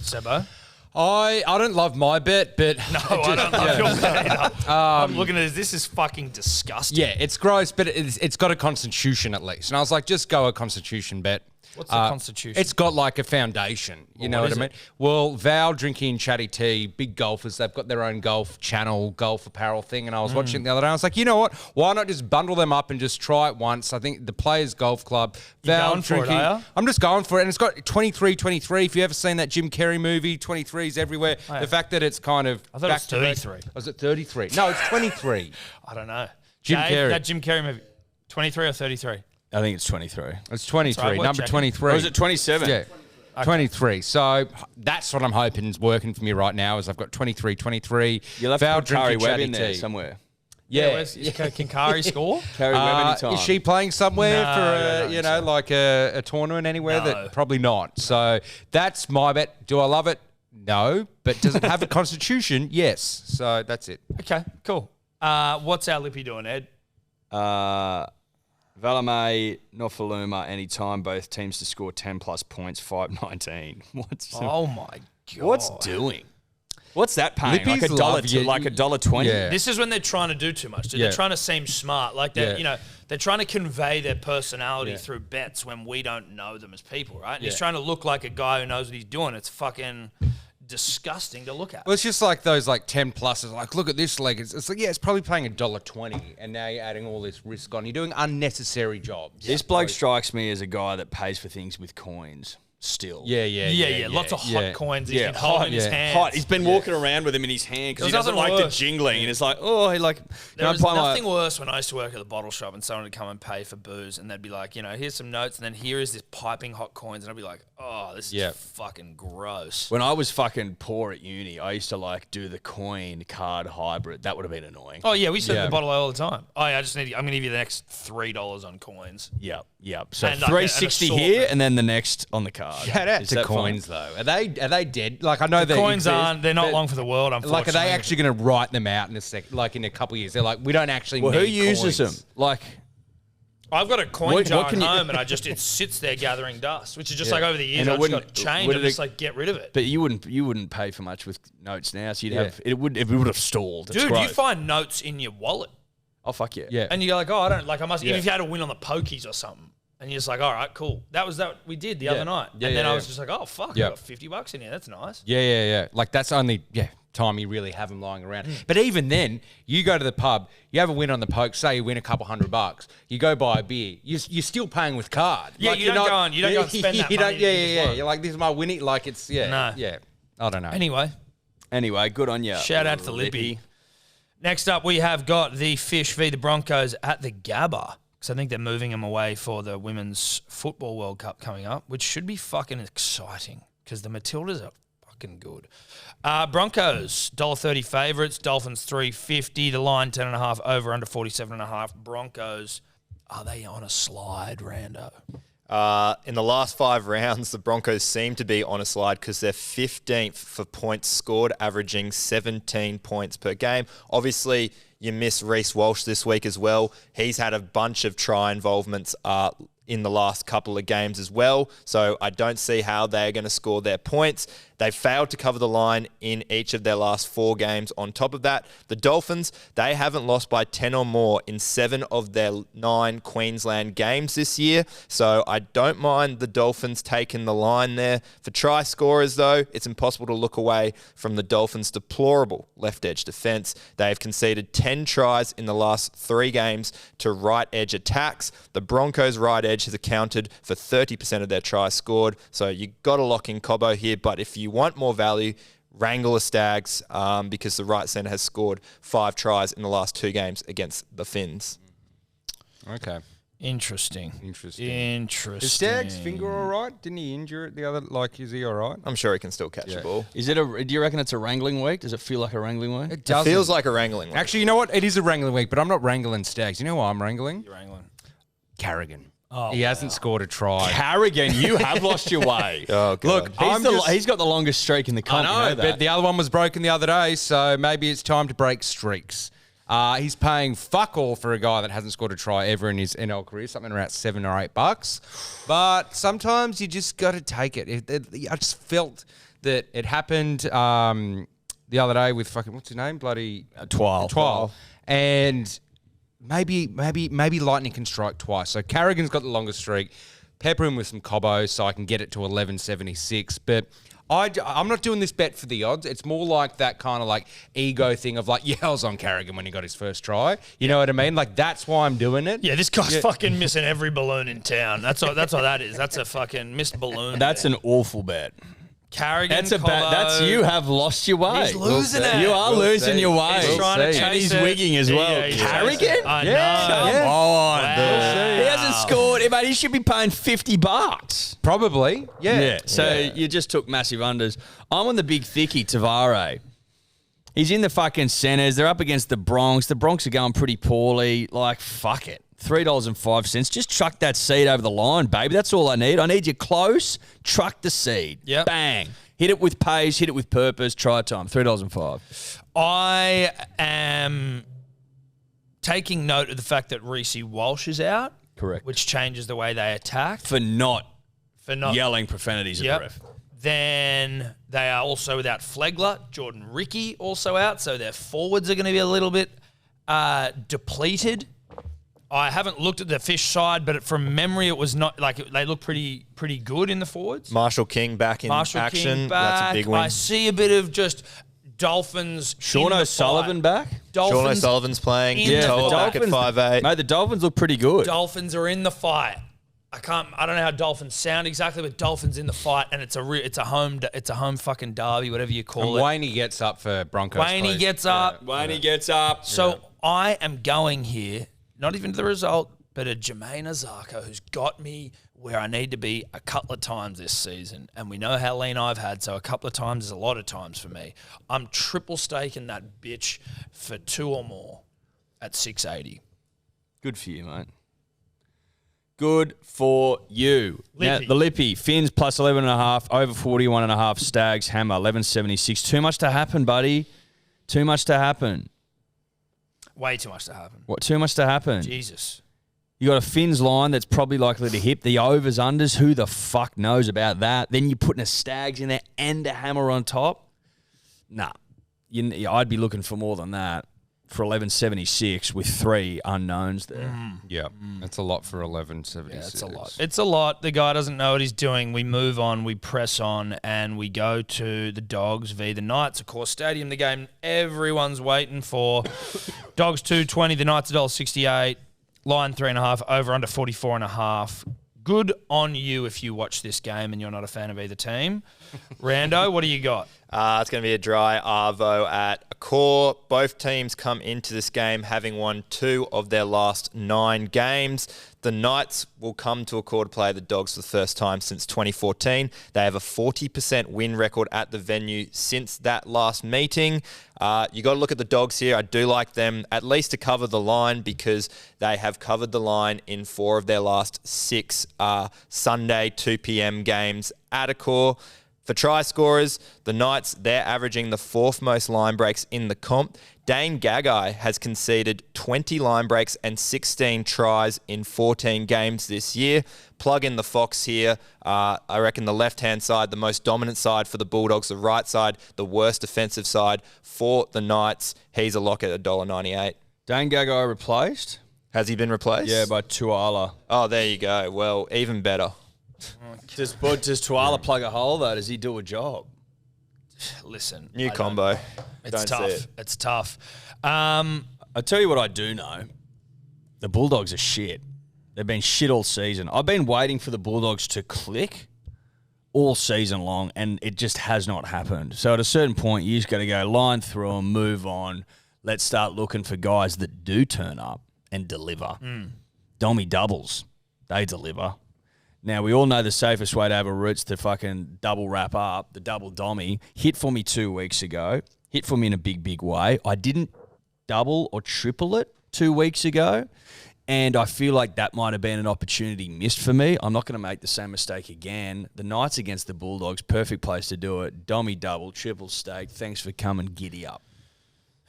Sebo? I don't love my bet, but No, I don't love your bet either. I'm looking at this is fucking disgusting. yeah, it's gross, but it's got a constitution at least. And I was like, just go a constitution bet. What's the constitution? It's got like a foundation. You know what I mean? Well, Val, Drinky and Chatty T, big golfers, they've got their own golf channel, golf apparel thing. And I was watching it the other day. I was like, you know what? Why not just bundle them up and just try it once? I think the Players Golf Club, Val, going for it, Drinky. are ya? I'm just going for it. And it's got 23. If you ever seen that Jim Carrey movie, 23's everywhere. The fact that it's kind of. I thought it was 33. Was it 33? No, it's 23. I don't know. Jim Dave, Carrey. That Jim Carrey movie. 23 or 33? I think it's 23. It's 23. Right, Number checking. 23. Or is it 27? Yeah. 23. So that's what I'm hoping is working for me right now is I've got 23. You'll have Val, to put Kari Drinky, Webb Chatty in there T. somewhere. Yeah. Can Kari score? Kari Webb anytime. Is she playing somewhere No, for I don't think like a tournament anywhere? No. That probably not. So that's my bet. Do I love it? No. But does it have a constitution? Yes. So that's it. Okay, cool. What's our Lippy doing, Ed? Valame, Nofaluma, anytime, both teams to score 10 plus points, 5.19. Oh my God. What's doing? What's that paying? Lippy's Like $1.20? Yeah. This is when they're trying to do too much. Dude. Yeah. They're trying to seem smart. Like they're, Yeah. they're trying to convey their personality through bets when we don't know them as people, right? And he's trying to look like a guy who knows what he's doing. It's fucking disgusting to look at. Well, it's just like those like 10 pluses. Like, look at this leg. It's like, yeah, it's probably paying $1.20, and now you're adding all this risk on. You're doing unnecessary jobs. This bloke strikes me as a guy that pays for things with coins still. Yeah. Lots of hot coins he's been holding in his hands. Hot. He's been walking around with them in his hand because he There's doesn't nothing like worse. the jingling. And it's like, oh, he like... There was nothing worse when I used to work at the bottle shop and someone would come and pay for booze and they'd be like, here's some notes and then here is this piping hot coins and I'd be like, oh, this is fucking gross. When I was fucking poor at uni, I used to like do the coin card hybrid. That would have been annoying. Oh yeah, we said the bottle all the time. Oh yeah, I'm gonna give you the next $3 on coins. Yep. So And like $3.60 an here assortment. and then the next on the card. Shout out Is to that coins fine? though. Are they dead? Like I know The they coins exist, they're not but, long for the world, unfortunately. Like, are they actually going to write them out in a sec? Like in a couple of years, they're like, we don't actually. Well, who need uses coins. them? Like, I've got a coin What jar can at you- home and it sits there gathering dust, which is just like over the years And it I just wouldn't- got changed would and it- just like get rid of it. but you wouldn't pay for much with notes now, so you'd have it would have stalled. It's Dude, growth. you find notes in your wallet Oh fuck yeah. Yeah. and you go like, oh, I don't like I must even if you had a win on the pokies or something. And you're just like, all right, cool. That was that we did the other night. Yeah, and then yeah, I was yeah. just like, oh fuck, Yeah. I got $50 in here. That's nice. Yeah. Like that's only time you really have them lying around. But even then, you go to the pub, you have a win on the poke. Say you win a couple $100, you go buy a beer. You're still paying with card. Yeah, like, you don't go and spend that you money don't, that you just won. You're like, this is my winning. Like it's Nah. I don't know. Anyway, Good on you. shout out to Lippy. Next up, we have got the Fish v the Broncos at the Gabba. Because I think they're moving them away for the Women's Football World Cup coming up, which should be fucking exciting because the Matildas are fucking good. Broncos, $1.30 favourites. Dolphins, $3.50. The line, 10.5 over, under 47.5. Broncos, are they on a slide, Rando? In the last 5 rounds, the Broncos seem to be on a slide because they're 15th for points scored, averaging 17 points per game. Obviously, you miss Reece Walsh this week as well. He's had a bunch of try involvements in the last couple of games as well. So I don't see how they're going to score their points. They failed to cover the line in each of their last 4 games. On top of that, the Dolphins, they haven't lost by 10 or more in 7 of their 9 Queensland games this year. So I don't mind the Dolphins taking the line there. For try scorers, though, it's impossible to look away from the Dolphins' deplorable left edge defense. They have conceded 10 tries in the last 3 games to right edge attacks. The Broncos' right edge has accounted for 30% of their tries scored. So you got to lock in Cobbo here, but if you want more value, wrangle the Stags because the right centre has scored 5 tries in the last 2 games against the Finns. Okay. Interesting. Is Stag's finger all right? Didn't he injure it the other? Like, is he all right? I'm sure he can still catch the ball. Do you reckon it's a wrangling week? Does it feel like a wrangling week? It It feels like a wrangling. Actually, you know what? It is a wrangling week, but I'm not wrangling Stags. You know why I'm wrangling? You're England. Carrigan. Oh, He hasn't scored a try. Carrigan, you have lost your way. Oh, God. Look, He's got the longest streak in the I comp. know, you know that. but the other one was broken the other day, so maybe it's time to break streaks. He's paying fuck all for a guy that hasn't scored a try ever in his NL career, something around $7 or $8. But sometimes you just got to take it. I just felt that it happened the other day with fucking what's his name, bloody Twile. and maybe Lightning can strike twice. So Carrigan's got the longest streak. pepper him with some combos so I can get it to 11.76. But I'm not doing this bet for the odds. It's more like that kind of like ego thing of like, yeah, I was on Carrigan when he got his first try. You know what I mean? Like, that's why I'm doing it. Yeah, this guy's fucking missing every balloon in town. That's what that is. That's a fucking missed balloon. That's an awful bet. Carrigan, That's a bet. That's you have lost your way. He's losing it. You are losing your way. He's trying to chase and he's it. wigging as well. Yeah, he's Carrigan? chasing it. I know. Come on. Wow. He hasn't scored. Mate, he should be paying $50. Probably. Yeah. So you just took massive unders. I'm on the big thickie, Tavare. He's in the fucking centres. They're up against the Bronx. The Bronx are going pretty poorly. Like, fuck it. $3.05. Just truck that seed over the line, baby. That's all I need. I need you close. Truck the seed. Yep. Bang. Hit it with pace. Hit it with purpose. Try time. $3.05. I am taking note of the fact that Reece Walsh is out. Correct. Which changes the way they attack. For not not yelling profanities at the ref. Then they are also without Flegler. Jordan Ricky also out. So their forwards are going to be a little bit depleted. I haven't looked at the Fish side, but from memory, it was not like they look pretty good in the forwards. Marshall King back in action. King back. That's a big win. I see a bit of just Dolphins. Sean O'Sullivan back? Sean O'Sullivan's playing. in the Toa back at 5'8". Mate, the Dolphins look pretty good. Dolphins are in the fight. I don't know how Dolphins sound exactly, but Dolphins in the fight, and it's a home fucking derby, whatever you call it. Wayne gets up for Broncos. Wayne gets up. Wayne gets up. So I am going here, not even the result, but a Jermaine Azarko who's got me where I need to be a couple of times this season. And we know how lean I've had, so a couple of times is a lot of times for me. I'm triple staking that bitch for 2 or more at 680. Good for you, mate. Good for you. Now, the Lippy, Finns plus 11.5, over 41.5, Stags, Hammer, 11.76. Too much to happen, buddy. Too much to happen. Way too much to happen. What? Too much to happen. Jesus. You got a Finns line that's probably likely to hit. The overs, unders, who the fuck knows about that? Then you're putting a Stags in there and a Hammer on top. Nah. I'd be looking for more than that for 11.76 with 3 unknowns there. Yeah, that's a lot for 11.76. Yeah, it's a lot. It's a lot. The guy doesn't know what he's doing. We move on, we press on, and we go to the Dogs v. the Knights. Of course, Stadium, the game everyone's waiting for. Dogs 2.20, the Knights $1.68. Line 3.5, over under 44.5. Good on you if you watch this game and you're not a fan of either team. Rando, what do you got? It's going to be a dry arvo at a core. Both teams come into this game having won 2 of their last 9 games. The Knights will come to a core to play the Dogs for the first time since 2014. They have a 40% win record at the venue since that last meeting. You got to look at the Dogs here. I do like them at least to cover the line because they have covered the line in 4 of their last 6 Sunday 2 p.m. games at a core. For try scorers, the Knights, they're averaging the 4th most line breaks in the comp. Dane Gagai has conceded 20 line breaks and 16 tries in 14 games this year. Plug in the Fox here. I reckon the left-hand side, the most dominant side for the Bulldogs. The right side, the worst defensive side for the Knights. He's a lock at $1.98. Dane Gagai replaced? Has he been replaced? Yeah, by Tuala. Oh, there you go. Well, even better. Does Tuala plug a hole, though? Does he do a job? Listen. New combo. It's tough. It's tough. I'll tell you what I do know. The Bulldogs are shit. They've been shit all season. I've been waiting for the Bulldogs to click all season long, and it just has not happened. So at a certain point, you just got to go line through them, move on. Let's start looking for guys that do turn up and deliver. Dommy doubles. They deliver. Now, we all know the safest way to have a Roots to fucking double wrap up, the double Dommy, hit for me 2 weeks ago, hit for me in a big, big way. I didn't double or triple it 2 weeks ago, and I feel like that might have been an opportunity missed for me. I'm not going to make the same mistake again. The Knights against the Bulldogs, perfect place to do it. Dommy double, triple stake. Thanks for coming, giddy up.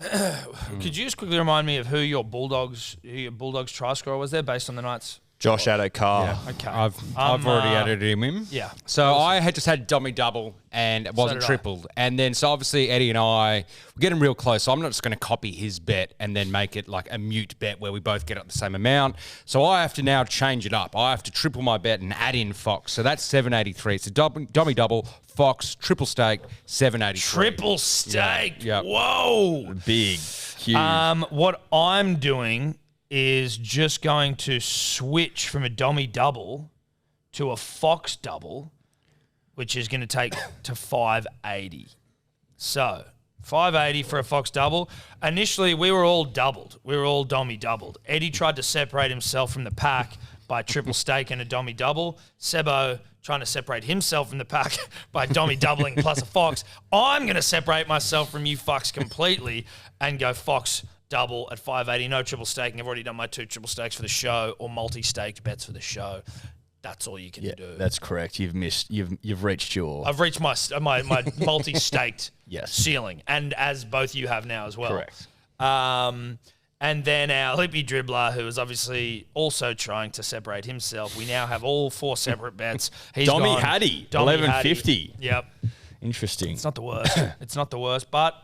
Could you just quickly remind me of who your Bulldogs try scorer was there based on the Knights? Josh Addo-Carr. Yeah. Okay. I've already added him in. Yeah. So I had just had dummy double and it wasn't did I. tripled. And then so obviously Eddie and I we're getting real close. So I'm not just going to copy his bet and then make it like a mute bet where we both get up the same amount. So I have to now change it up. I have to triple my bet and add in Fox. So that's 783. It's a dummy double, Fox, triple stake, 783. Triple stake. Yeah. Whoa. Big, huge. What I'm doing is just going to switch from a dummy double to a Fox double, which is going to take to 580. So 580 for a Fox double. Initially, we were all doubled. We were all dummy doubled. Eddie tried to separate himself from the pack by triple stake and a dummy double. Sebo trying to separate himself from the pack by dummy doubling plus a Fox. I'm going to separate myself from you fucks completely and go Fox double at 580. No triple staking. I've already done my 2 triple stakes for the show or multi-staked bets for the show. That's all you can do. That's correct. You've reached your... I've reached my multi-staked Yes. ceiling, and as both you have now as well. Correct. And then our Lippy dribbler, who is obviously also trying to separate himself. We now have all 4 separate bets. He's Dommy gone- Hattie, Dommy 1150. Yep. Interesting. It's not the worst. It's not the worst, but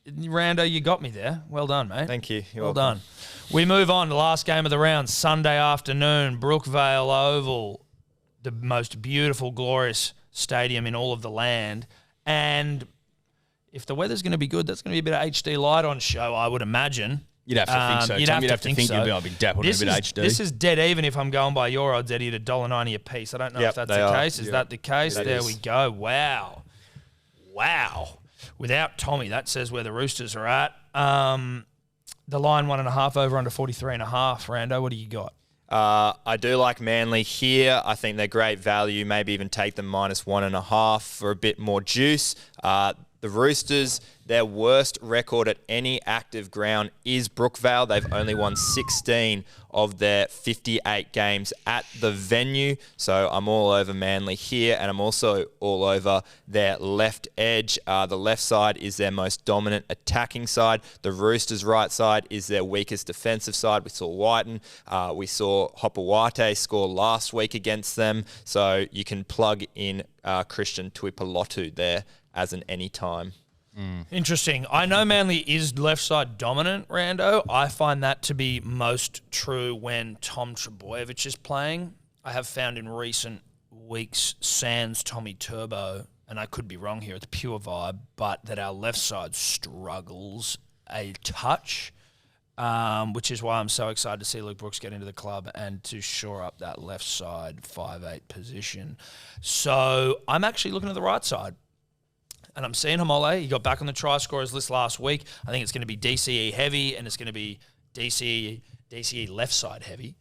Rando, you got me there. Well done, mate. Thank you. You're Well welcome. done. We move on to the last game of the round, Sunday afternoon, Brookvale Oval, the most beautiful, glorious stadium in all of the land. And if the weather's going to be good, that's going to be a bit of HD light on show, I would imagine. You'd have to think so. You'd have to think so. you'd be dappled in a bit of HD. This is dead even if I'm going by your odds, Eddie, at $1.90 a piece. I don't know Yep, if that's they the are. case. Is that the case? That There is. we go. Wow. Without Tommy, that says where the Roosters are at. The line 1.5 over under 43.5. Rando, what do you got? I do like Manly here. I think they're great value. Maybe even take them -1.5 for a bit more juice. The Roosters, their worst record at any active ground is Brookvale. They've only won 16 of their 58 games at the venue. So I'm all over Manly here, and I'm also all over their left edge. The left side is their most dominant attacking side. The Roosters' right side is their weakest defensive side. We saw Whiten. We saw Hopawate score last week against them. So you can plug in Christian Tuipulotu there as an anytime. Interesting. I know Manly is left side dominant, Rando. I find that to be most true when Tom Trbojevic is playing. I have found in recent weeks, sans Tommy Turbo, and I could be wrong here, it's pure vibe, but that our left side struggles a touch, which is why I'm so excited to see Luke Brooks get into the club and to shore up that left side 5'8" position. So I'm actually looking at the right side. And I'm seeing Hamole. He got back on the try scorers list last week. I think it's going to be DCE heavy, and it's going to be DCE left side heavy.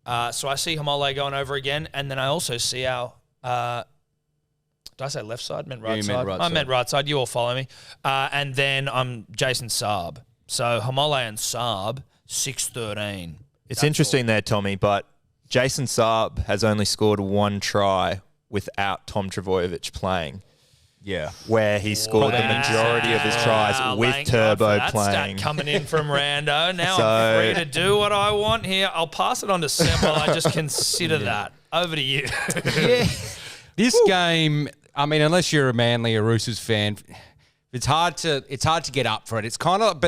So I see Hamole going over again, and then I also see our. Did I say left side? I meant right you side. meant right I side. meant right side. You all follow me. And then I'm Jason Saab. So Hamole and Saab 6-13. It's interesting there, Tommy, but Jason Saab has only scored 1 try without Tom Trbojevic playing. Yeah. Where he scored the majority of his tries with Thank God Turbo for that playing. stat coming in from Rando. Now I'm So- free to do what I want here. I'll pass it on to Sam while I just consider that. Over to you. This game, I mean, unless you're a Manly or Roosters fan, it's hard to get up for it. It's kind of,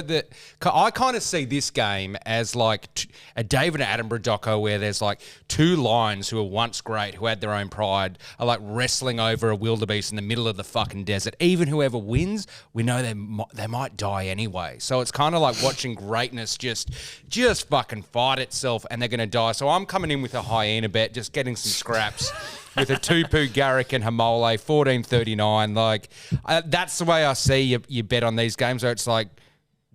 I kind of see this game as like a David Attenborough doco where there's like 2 lions who were once great, who had their own pride, are like wrestling over a wildebeest in the middle of the fucking desert. Even whoever wins, we know they might die anyway. So it's kind of like watching greatness just fucking fight itself, and they're going to die. So I'm coming in with a hyena bet, just getting some scraps. With a Tupu, Garrick, and Hamole, 14.39. Like, that's the way I see you bet on these games, where it's like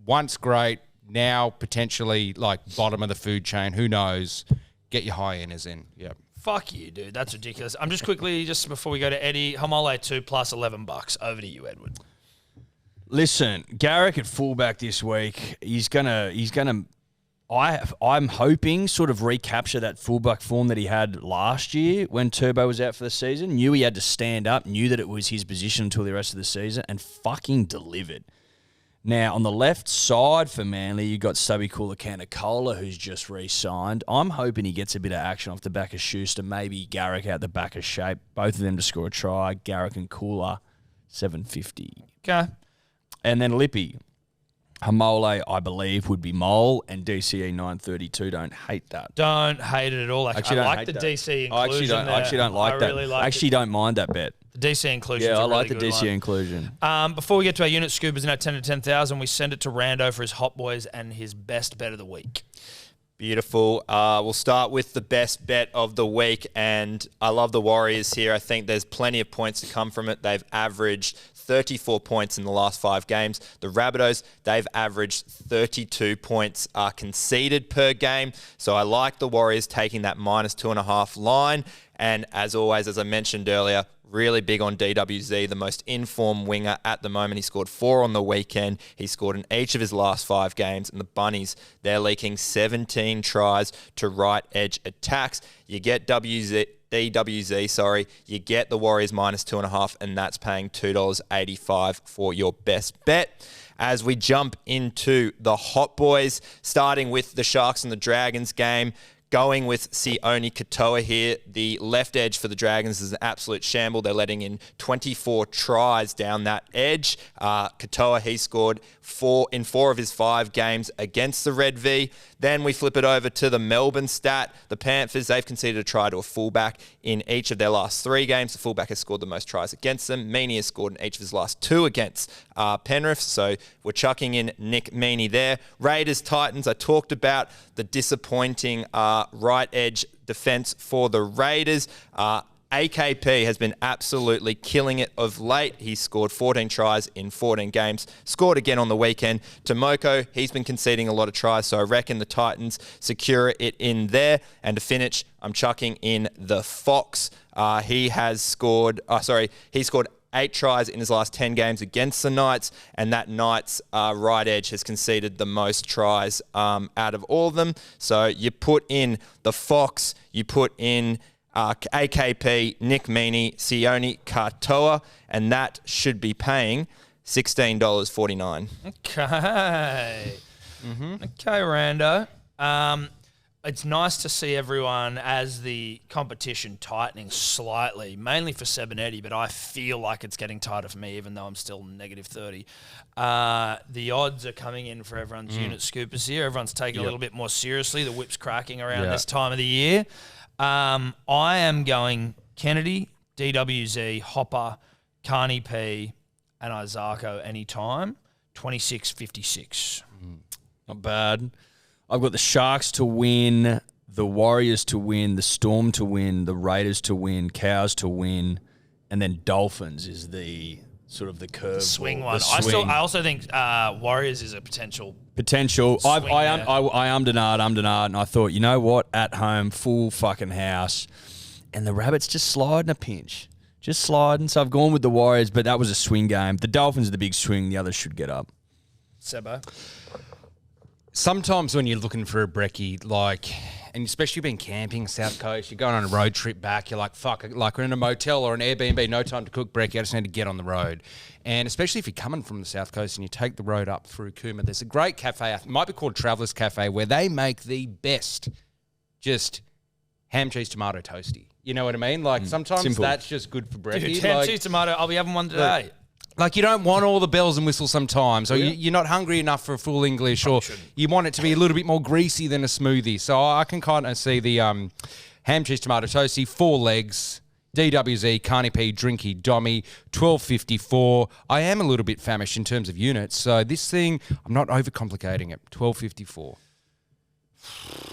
once great, now potentially like bottom of the food chain. Who knows? Get your hyenas in. Yep. Fuck you, dude. That's ridiculous. I'm just quickly, just before we go to Eddie, Hamole 2 plus $11. Over to you, Edward. Listen, Garrick at fullback this week. He's gonna. I'm hoping sort of recapture that fullback form that he had last year when Turbo was out for the season. Knew he had to stand up, knew that it was his position until the rest of the season, and fucking delivered. Now, on the left side for Manly, you got Stubby Cola, who's just re-signed. I'm hoping he gets a bit of action off the back of Schuster, maybe Garrick out the back of Shape. Both of them to score a try. Garrick and Cooler, 750. Okay. And then Lippy. Hamole, I believe, would be Mole, and DCE 932. Don't hate that. Don't hate it at all. Actually, I don't like hate the that. DC inclusion. I actually don't like that. Really I actually don't mind that bet. The DC inclusion. Yeah, I really like the good DC one. inclusion. Before we get to our unit scoopers in our 10 to 10,000, we send it to Rando for his hot boys and his best bet of the week. Beautiful. We'll start with the best bet of the week, and I love the Warriors here. I think there's plenty of points to come from it. They've averaged 34 points in the last 5 games. The Rabbitohs, they've averaged 32 points conceded per game. So I like the Warriors taking that -2.5 line. And as always, as I mentioned earlier, really big on DWZ, the most informed winger at the moment. He scored 4 on the weekend. He scored in each of his last 5 games. And the Bunnies, they're leaking 17 tries to right edge attacks. You get DWZ, you get the Warriors -2.5, and that's paying $2.85 for your best bet. As we jump into the Hot Boys, starting with the Sharks and the Dragons game, going with Sione Katoa here. The left edge for the Dragons is an absolute shamble. They're letting in 24 tries down that edge. Katoa, he scored 4 in 4 of his 5 games against the Red V. Then we flip it over to the Melbourne stat. The Panthers, they've conceded a try to a fullback in each of their last 3 games. The fullback has scored the most tries against them. Meaney has scored in each of his last 2 against Penrith. So we're chucking in Nick Meaney there. Raiders, Titans, I talked about the disappointing right edge defense for the Raiders. AKP has been absolutely killing it of late. He's scored 14 tries in 14 games. Scored again on the weekend. Tomoko, he's been conceding a lot of tries, so I reckon the Titans secure it in there. And to finish, I'm chucking in the Fox. He scored 8 tries in his last 10 games against the Knights, and that Knights right edge has conceded the most tries out of all of them. So you put in the Fox, you put in AKP, Nick Meaney, Sione Katoa, and that should be paying $16.49. Okay. Okay, Rando. It's nice to see everyone as the competition tightening slightly, mainly for 780, but I feel like it's getting tighter for me, even though I'm still -30. The odds are coming in for everyone's unit scoopers here. Everyone's taking a little bit more seriously. The whip's cracking around this time of the year. I am going Kennedy, DWZ, Hopper, Carney P, and Isako anytime. 26.56. Not bad. I've got the Sharks to win, the Warriors to win, the Storm to win, the Raiders to win, Cows to win, and then Dolphins is the sort of the curve. Swing ball, one. the I also think Warriors is a potential. I there. ummed and ahed, and I thought, you know what? At home, full fucking house, and the Rabbits just sliding a pinch. Just sliding. So I've gone with the Warriors, but that was a swing game. The Dolphins are the big swing. The others should get up. Sebo. Sometimes when you're looking for a brekkie, and especially been camping South Coast, you're going on a road trip back, you're like, fuck, like we're in a motel or an Airbnb, no time to cook brekkie, I just need to get on the road. And especially if you're coming from the South Coast and you take the road up through Cooma, there's a great cafe, it might be called Traveller's Cafe, where they make the best just ham, cheese, tomato toasty. You know what I mean? Like sometimes Simple. that's just good for brekkie. Dude, ham, cheese, tomato. I'll be having one today. Like you don't want all the bells and whistles sometimes, or you're not hungry enough for a full English, or you want it to be a little bit more greasy than a smoothie. So I can kind of see the ham, cheese, tomato toasty, 4 legs, DWZ, Carney P, Drinky, Dommy, 12.54. I am a little bit famished in terms of units, so this thing, I'm not overcomplicating it, 12.54.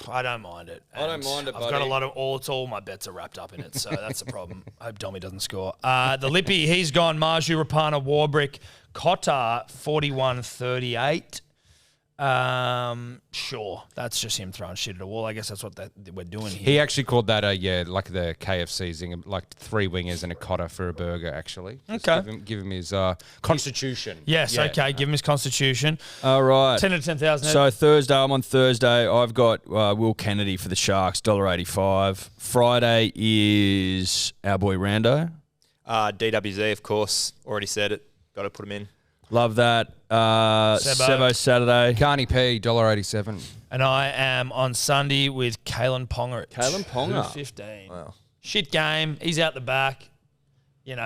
I don't mind it. I don't mind it, I've got buddy. a lot of all my bets are wrapped up in it, so that's the problem. I hope Dommy doesn't score. The Lippy, he's gone. Marju, Rapana, Warbrick, Cotter, 41.38. Sure, that's just him throwing shit at a wall. I guess that's what we're doing here. He actually called that like the KFC thing, like 3 wingers and a cotter for a burger, actually. Just Okay. give him his constitution. Yes, Yeah. okay, give him his constitution. All right. 10 to 10,000. So Thursday, I'm on Thursday. I've got Will Kennedy for the Sharks, $1.85. Friday is our boy Rando. DWZ, of course. Already said it. Got to put him in. Love that. Sebo Saturday. Carney P, $1.87. And I am on Sunday with Kalen Ponga. Kalen Ponga. 15. Wow. Shit game. He's out the back.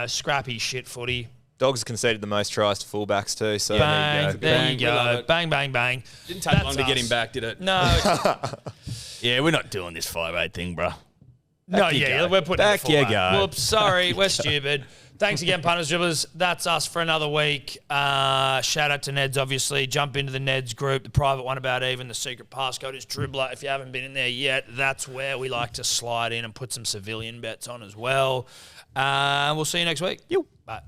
Scrappy shit footy. Dogs conceded the most tries to fullbacks too. So Bang. There you go. Bang, bang, bang. Didn't take long to get him back, did it? No. Yeah, we're not doing this 5'8" thing, bro. We're putting Back it you forward. go. Whoops, sorry, we're stupid. Thanks again, punters, dribblers. That's us for another week. Shout out to Neds, obviously. Jump into the Neds group, the private one about even. The secret passcode is Dribbler. If you haven't been in there yet, that's where we like to slide in and put some civilian bets on as well. We'll see you next week. Bye.